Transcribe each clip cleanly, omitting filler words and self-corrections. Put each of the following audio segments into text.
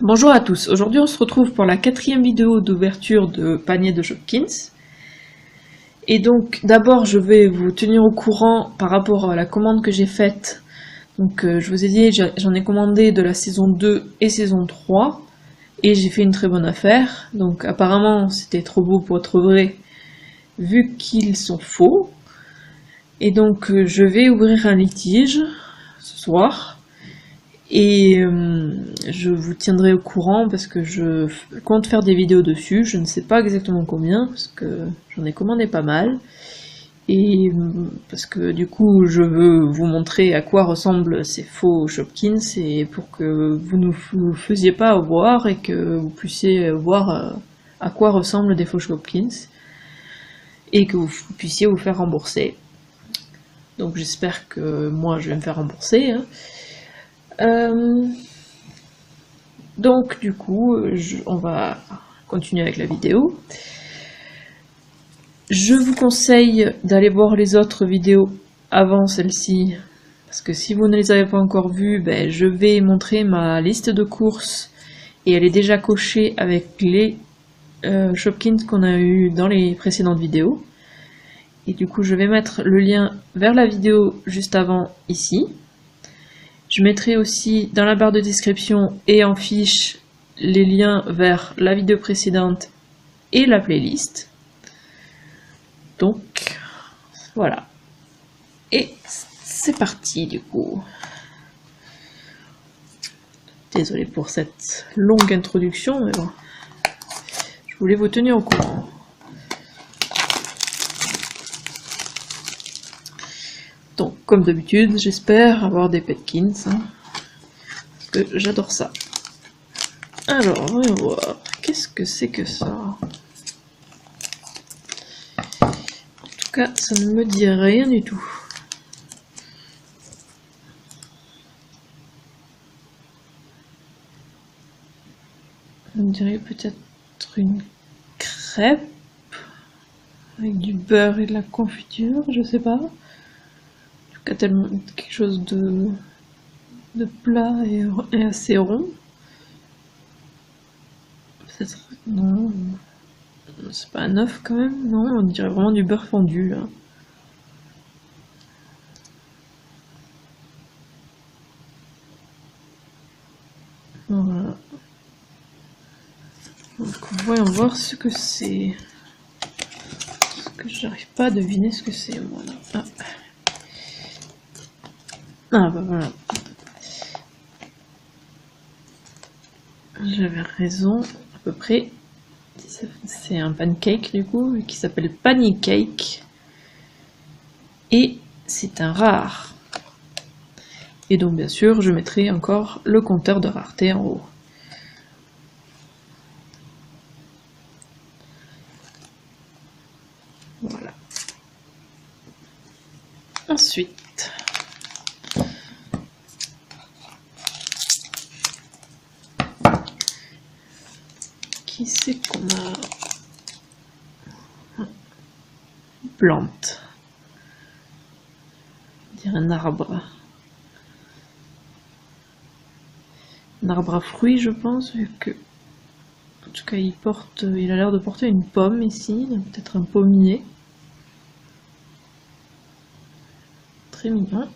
Bonjour à tous, aujourd'hui on se retrouve pour la 4e vidéo d'ouverture de panier de Shopkins. Et donc d'abord je vais vous tenir au courant par rapport à la commande que j'ai faite. Donc je vous ai dit, j'en ai commandé de la saison 2 et saison 3 et j'ai fait une très bonne affaire. Donc apparemment c'était trop beau pour être vrai vu qu'ils sont faux. Et donc je vais ouvrir un litige ce soir. Et je vous tiendrai au courant parce que je compte faire des vidéos dessus, je ne sais pas exactement combien parce que j'en ai commandé pas mal et parce que du coup je veux vous montrer à quoi ressemblent ces faux Shopkins et pour que vous ne vous faisiez pas avoir et que vous puissiez voir à quoi ressemblent des faux Shopkins et que vous puissiez vous faire rembourser. Donc j'espère que moi je vais me faire rembourser, hein. Donc du coup, on va continuer avec la vidéo. Je vous conseille d'aller voir les autres vidéos avant celle-ci, parce que si vous ne les avez pas encore vues, je vais montrer ma liste de courses, et elle est déjà cochée avec les Shopkins qu'on a eu dans les précédentes vidéos. Et du coup, je vais mettre le lien vers la vidéo juste avant ici. Je mettrai aussi dans la barre de description et en fiche les liens vers la vidéo précédente et la playlist. Donc voilà. Et c'est parti du coup. Désolée pour cette longue introduction, mais bon. Je voulais vous tenir au courant. Donc, comme d'habitude, j'espère avoir des Petkins, hein, parce que j'adore ça. Alors, voyons voir, qu'est-ce que c'est que ça? En tout cas, ça ne me dit rien du tout. On dirait peut-être une crêpe avec du beurre et de la confiture, je sais pas. En tout cas, tellement quelque chose de plat et assez rond. Peut-être non, c'est pas un œuf quand même, non, on dirait vraiment du beurre fondu là. Voilà. Donc voyons voir ce que c'est. Parce que j'arrive pas à deviner ce que c'est moi là. Ah bah voilà. J'avais raison à peu près. C'est un pancake du coup qui s'appelle Pancake et c'est un rare. Et donc bien sûr je mettrai encore le compteur de rareté en haut. Voilà. Ensuite, qui c'est qu'on a? Une plante. On dirait un arbre. Un arbre à fruits, je pense, vu que, en tout cas, il a l'air de porter une pomme ici, peut-être un pommier. Très mignon.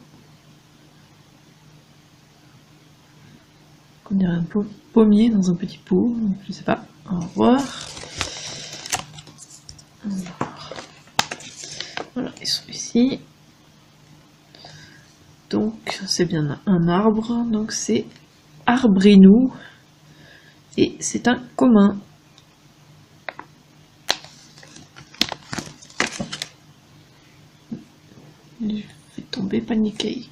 On dirait un pommier dans un petit pot, je sais pas. Au revoir. Voilà, ils sont ici. Donc, c'est bien un arbre, donc c'est Arbrinou et c'est un commun. Je fais tomber Pancake.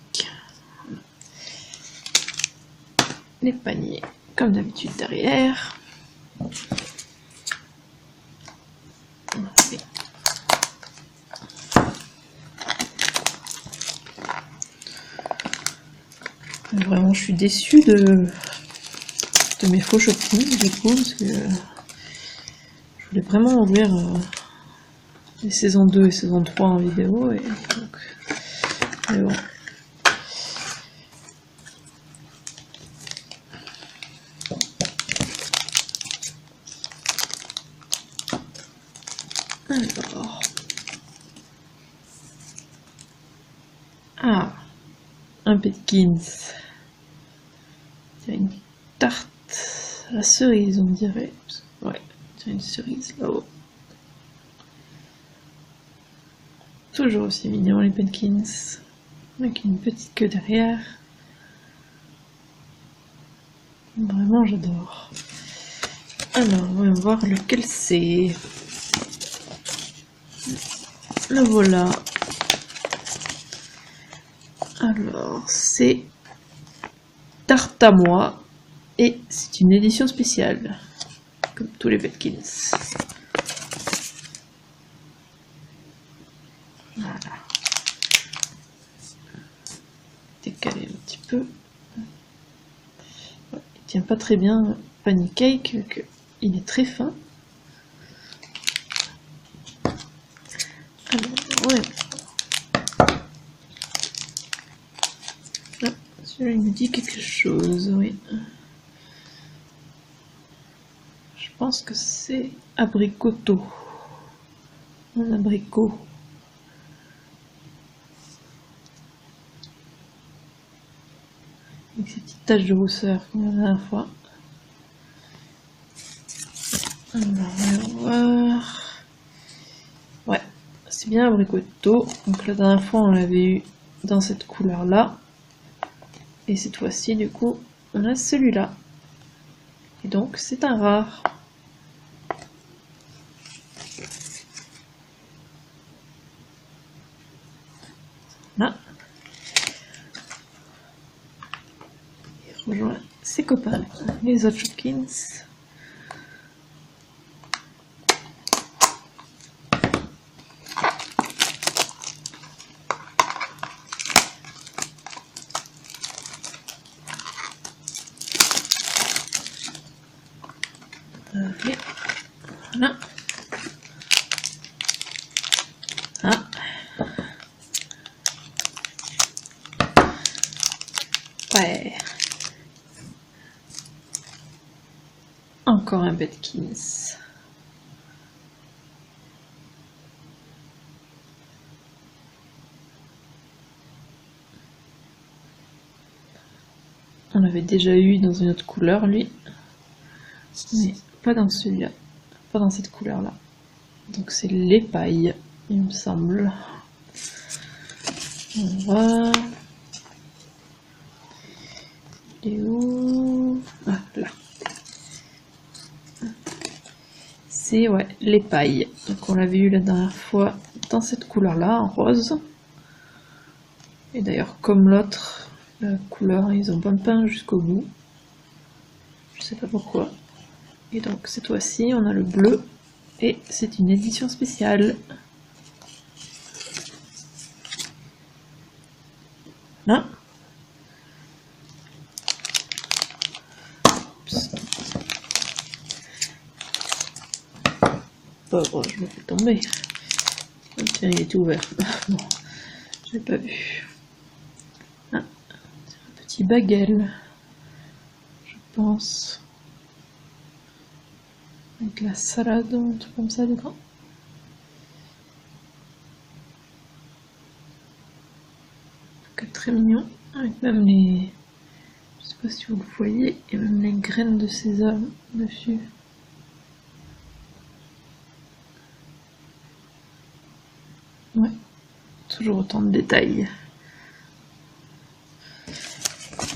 Les paniers, comme d'habitude, derrière. Vraiment, je suis déçue de mes faux Shopkins du coup, parce que je voulais vraiment ouvrir les saisons 2 et saison 3 en vidéo, et donc, mais bon. Alors. Ah, un Petkins. Il y a une tarte à la cerise, on dirait. Ouais, il y a une cerise là-haut. Toujours aussi mignon les Petkins. Avec une petite queue derrière. Vraiment, j'adore. Alors, voyons voir lequel c'est. Le voilà. Alors, c'est Tarte à moi. Et c'est une édition spéciale. Comme tous les Petkins. Voilà. Décaler un petit peu. Ouais, il tient pas très bien Pancake, vu qu'il est très fin. Alors, ouais. Ah, celui-là, il me dit quelque chose, oui. Je pense que c'est abricoto. Un abricot. Avec ces petites taches de rousseur comme la dernière fois. Alors, on va voir. Ouais, c'est bien abricoto. Donc la dernière fois, on l'avait eu dans cette couleur-là. Et cette fois-ci, du coup, on a celui-là. Et donc, c'est un rare. Là. Il rejoint ses copains, les autres Shopkins. Okay. Voilà. Ah. Ouais. Encore un Petkins. On l'avait déjà eu dans une autre couleur, lui. Mais pas dans celui-là. Pas dans cette couleur-là. Donc c'est l'épaille, il me semble. On va... Il est où? Ah, là. C'est, ouais, l'épaille. Donc on l'avait eu la dernière fois dans cette couleur-là, en rose. Et d'ailleurs, comme l'autre, la couleur, ils ont pas peint jusqu'au bout. Je sais pas pourquoi. Et donc cette fois-ci, on a le bleu. Et c'est une édition spéciale. Là. Pauvre, je me fais tomber. Oh, tiens, il est ouvert. Bon, je l'ai pas vu. Ah, un petit baguette, je pense. Avec la salade, un truc comme ça dedans. Très mignon, avec même les... Je sais pas si vous le voyez, et même les graines de sésame dessus. Ouais, toujours autant de détails.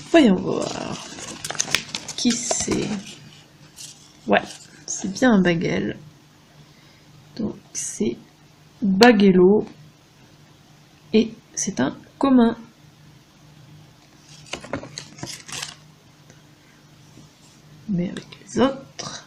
Voyons voir. Qui c'est? Ouais, c'est bien un baguette. Donc c'est Baguello. Et c'est un commun. Mais avec les autres.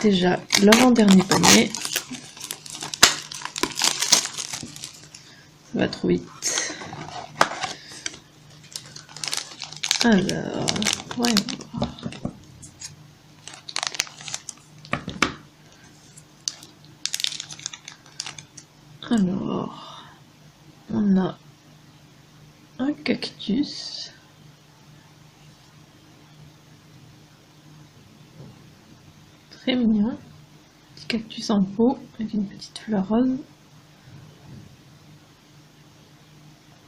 Déjà l'avant-dernier panier. Ça va trop vite. Alors, voyons voir. Alors, on a un cactus. Très mignon. Petit cactus en pot avec une petite fleur rose.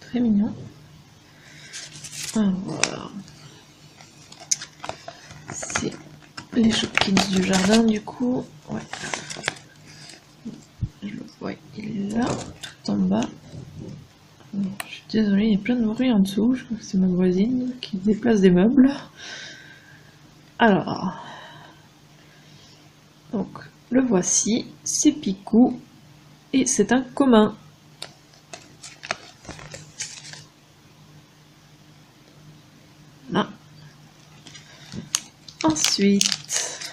Très mignon. Alors, c'est les Shopkins du jardin du coup. Ouais. Je le vois, il est là, tout en bas. Je suis désolée, il y a plein de bruit en dessous. Je crois que c'est ma voisine qui déplace des meubles. Alors, donc le voici, c'est Picou et c'est un commun. Là. Ensuite,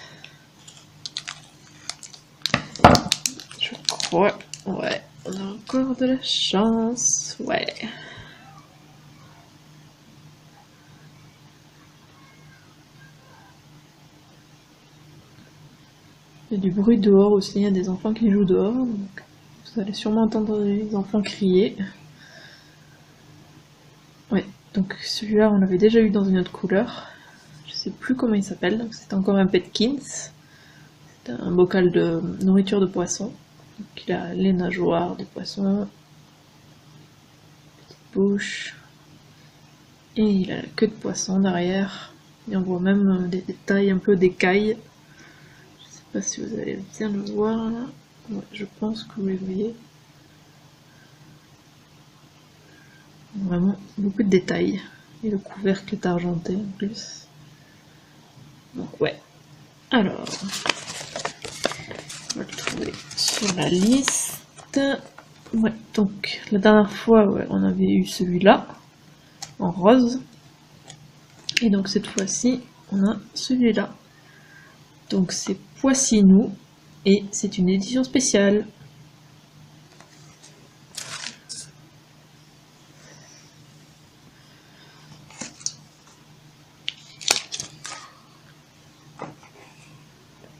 je crois, ouais, on a encore de la chance, ouais. Il y a du bruit dehors aussi, il y a des enfants qui jouent dehors, donc vous allez sûrement entendre les enfants crier. Ouais, donc celui-là on l'avait déjà eu dans une autre couleur, je sais plus comment il s'appelle, donc c'est encore un Petkins. C'est un bocal de nourriture de poisson, donc il a les nageoires des poissons, petite bouche, et il a la queue de poisson derrière, et on voit même des détails un peu d'écailles. Je sais pas si vous allez bien le voir là. Ouais, je pense que vous les voyez. Vraiment beaucoup de détails. Et le couvercle est argenté en plus. Donc ouais. Alors, on va le trouver sur la liste. Ouais, donc la dernière fois, ouais, on avait eu celui-là en rose. Et donc cette fois-ci, on a celui-là. Donc c'est Poissinou et c'est une édition spéciale.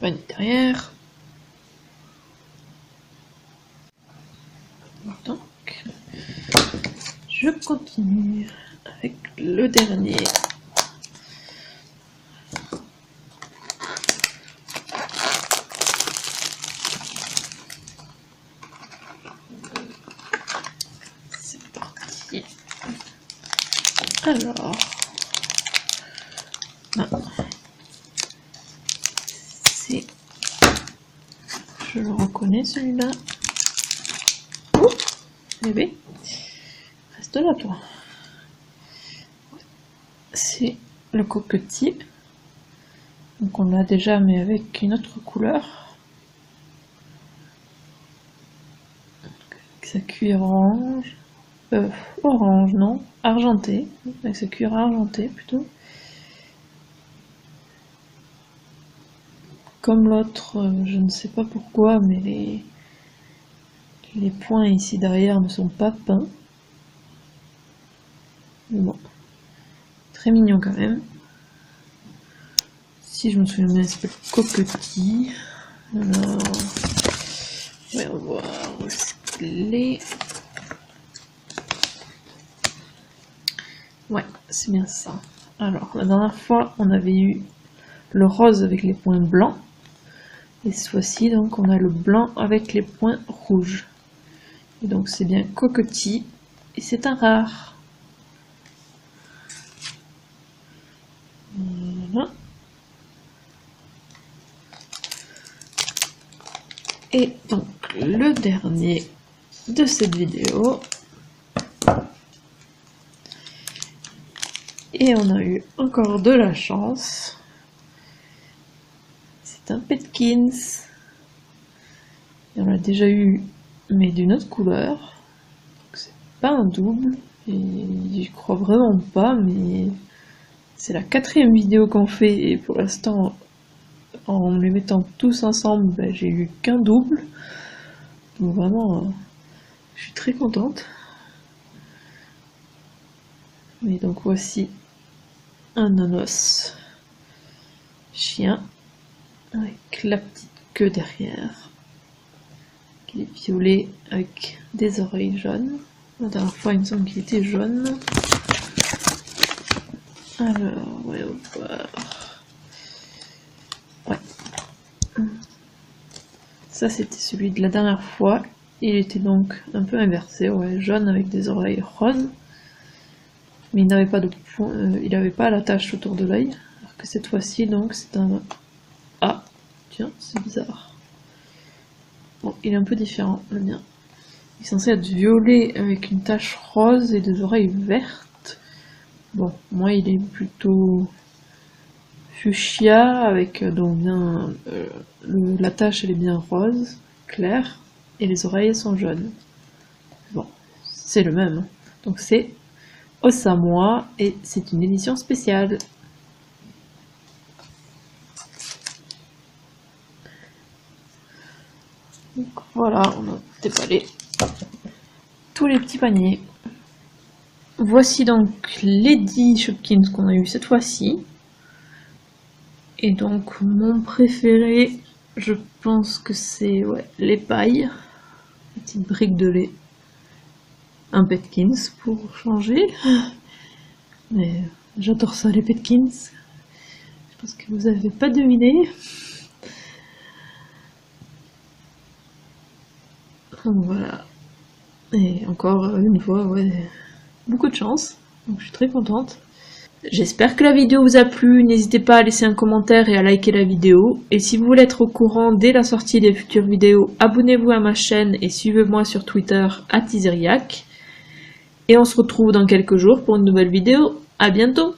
Panier derrière. Donc, je continue avec le dernier. C'est parti. Alors, c'est, je le reconnais celui-là. Oh, bébé, reste là toi. C'est le coquetier. Donc on l'a déjà mais avec une autre couleur. Avec sa cuir orange. Orange non, argenté. Avec sa cuir argenté plutôt. Comme l'autre, je ne sais pas pourquoi, mais les points ici derrière ne sont pas peints. Mais bon, très mignon quand même. Si je me souviens bien, il s'appelle Coquetis. Alors, on va voir où est-ce qu'il est. Ouais, c'est bien ça. Alors, la dernière fois, on avait eu le rose avec les points blancs. Et cette fois-ci, donc, on a le blanc avec les points rouges. Et donc, c'est bien Coquetis. Et c'est un rare. Voilà. Et donc, le dernier de cette vidéo. Et on a eu encore de la chance. C'est un Petkins. Et on l'a déjà eu, mais d'une autre couleur. C'est pas un double. Et j'y crois vraiment pas, mais c'est la 4e vidéo qu'on fait. Et pour l'instant, en les mettant tous ensemble, ben, j'ai eu qu'un double. Donc vraiment, je suis très contente. Mais donc voici un nonos chien avec la petite queue derrière qui est violet avec des oreilles jaunes. La dernière fois il me semble qu'il était jaune. Alors, ouais, on va voir. Ouais. Ça, c'était celui de la dernière fois. Il était donc un peu inversé, ouais, jaune avec des oreilles roses. Mais il n'avait pas de point, il n'avait pas la tache autour de l'œil. Alors que cette fois-ci, donc, c'est un... Ah, tiens, c'est bizarre. Bon, il est un peu différent, le mien. Il est censé être violet avec une tache rose et des oreilles vertes. Bon, moi, il est plutôt fuchsia avec donc bien la tache, elle est bien rose, claire, et les oreilles sont jaunes. Bon, c'est le même. Donc c'est Osamoa et c'est une édition spéciale. Donc voilà, on a déballé tous les petits paniers. Voici donc les 10 Shopkins qu'on a eu cette fois-ci. Et donc mon préféré, je pense que c'est les pailles, les petites briques de lait. Un Petkins pour changer. Mais j'adore ça les Petkins. Je pense que vous n'avez pas deviné. Donc voilà. Et encore une fois, beaucoup de chance. Donc je suis très contente. J'espère que la vidéo vous a plu, n'hésitez pas à laisser un commentaire et à liker la vidéo. Et si vous voulez être au courant dès la sortie des futures vidéos, abonnez-vous à ma chaîne et suivez-moi sur Twitter @Iziriac. Et on se retrouve dans quelques jours pour une nouvelle vidéo. À bientôt!